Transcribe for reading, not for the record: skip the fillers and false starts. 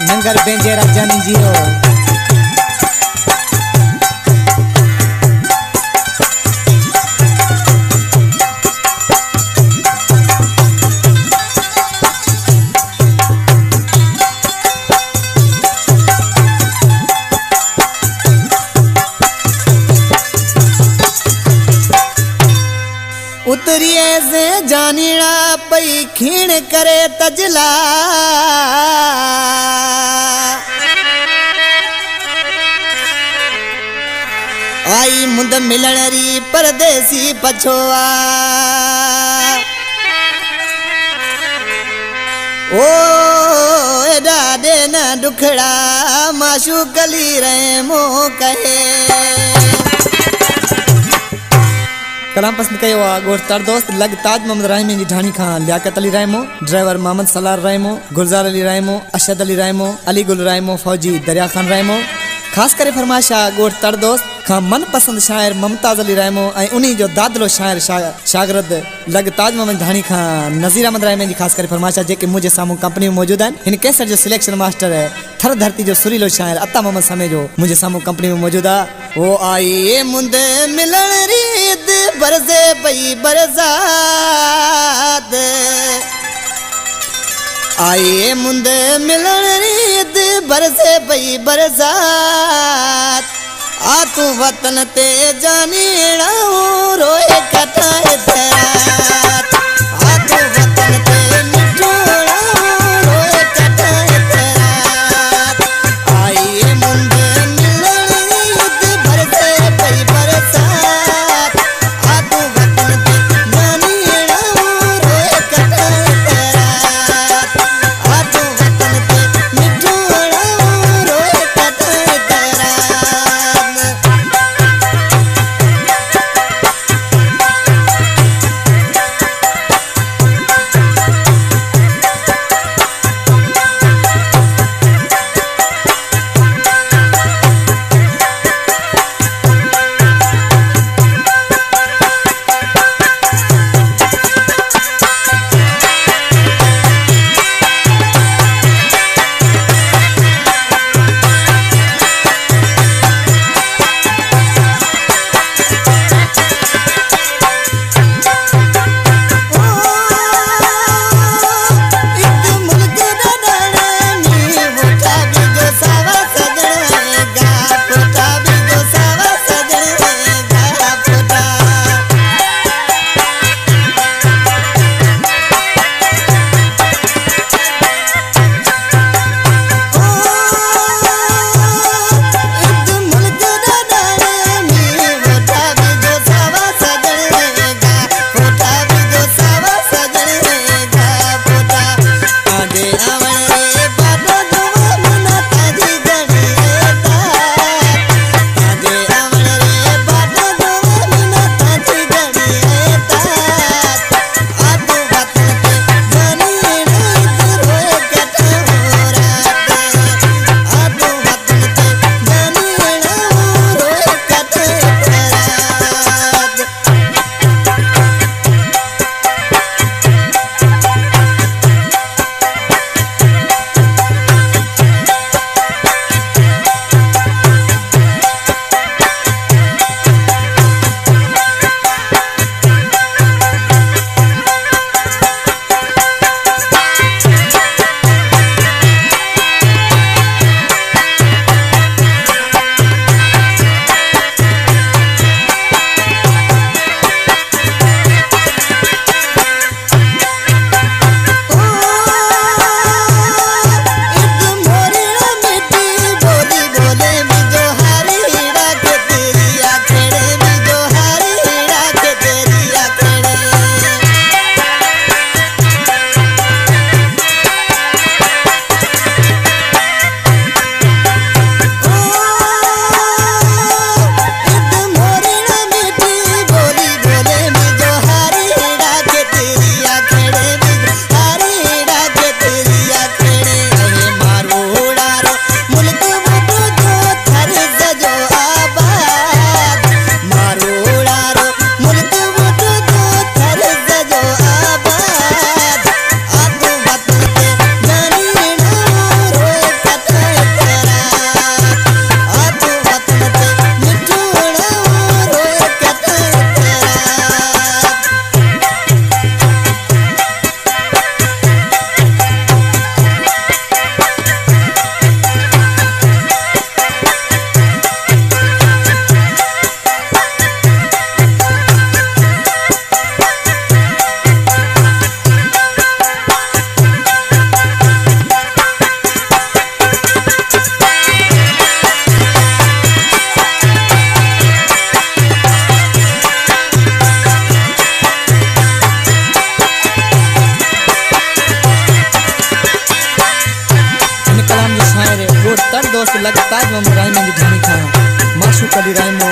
नंगर बेंजे राजानी जियो। उतरिए से जानीड़ा पई खीण करे तजला। आई मुंद मिलण री परदेसी पछोआ। ओ एडा दे न दुखड़ा माशू कली रहे मो कहे। कलाम पसंद कयो गोर तार दोस्त लग ताज मोहम्मद राहिमी जी ढाणी खां लियाकत अली रायमो, ड्राइवर मोहम्मद सलार रायमो, गुलजार अली रायमो, अशद अली रायमो, अली गुल रायमो, फौजी दरिया खान रायमो। खास करे फरमाशा गोर तार दोस्त खां मन पसंद शायर मुमताज अली रायमो ऐं उन्हीं जो दादलो शायर शागिर्द लग ताज मोहम्मद ढाणी खां नज़ीर अहमद रायमी जी खास करे फरमाशा जेके मुझे सामू कंपनी में मौजूद हैं। इन कैसेट जो सिलेक्शन मास्टर है थर धरती जो सुरीलो शायर अता मोहम्मद समे जो मुझे सामू कंपनी में मौजूद है। वो आई मुंदे मिलण रीत बरसे पई बरसात। आई मुंदे मिलण रीत बरसे पई बरसात। आ तू वतन ते जानीड़ा रोए कटाए तेरात। आ तू वतन ते मिठोड़ा रोए कटाए तेरात। आई मुंदे मिलण रीत बरसे पई बरसात। आ तू वतन ते जानीड़ा रोए कटाए तेरात। आ तू वतन ते मिठोड़ा रोए कटाए तेरात। लगताज मोहम्मद राइमो की ढानी खां माशूक अली राइमो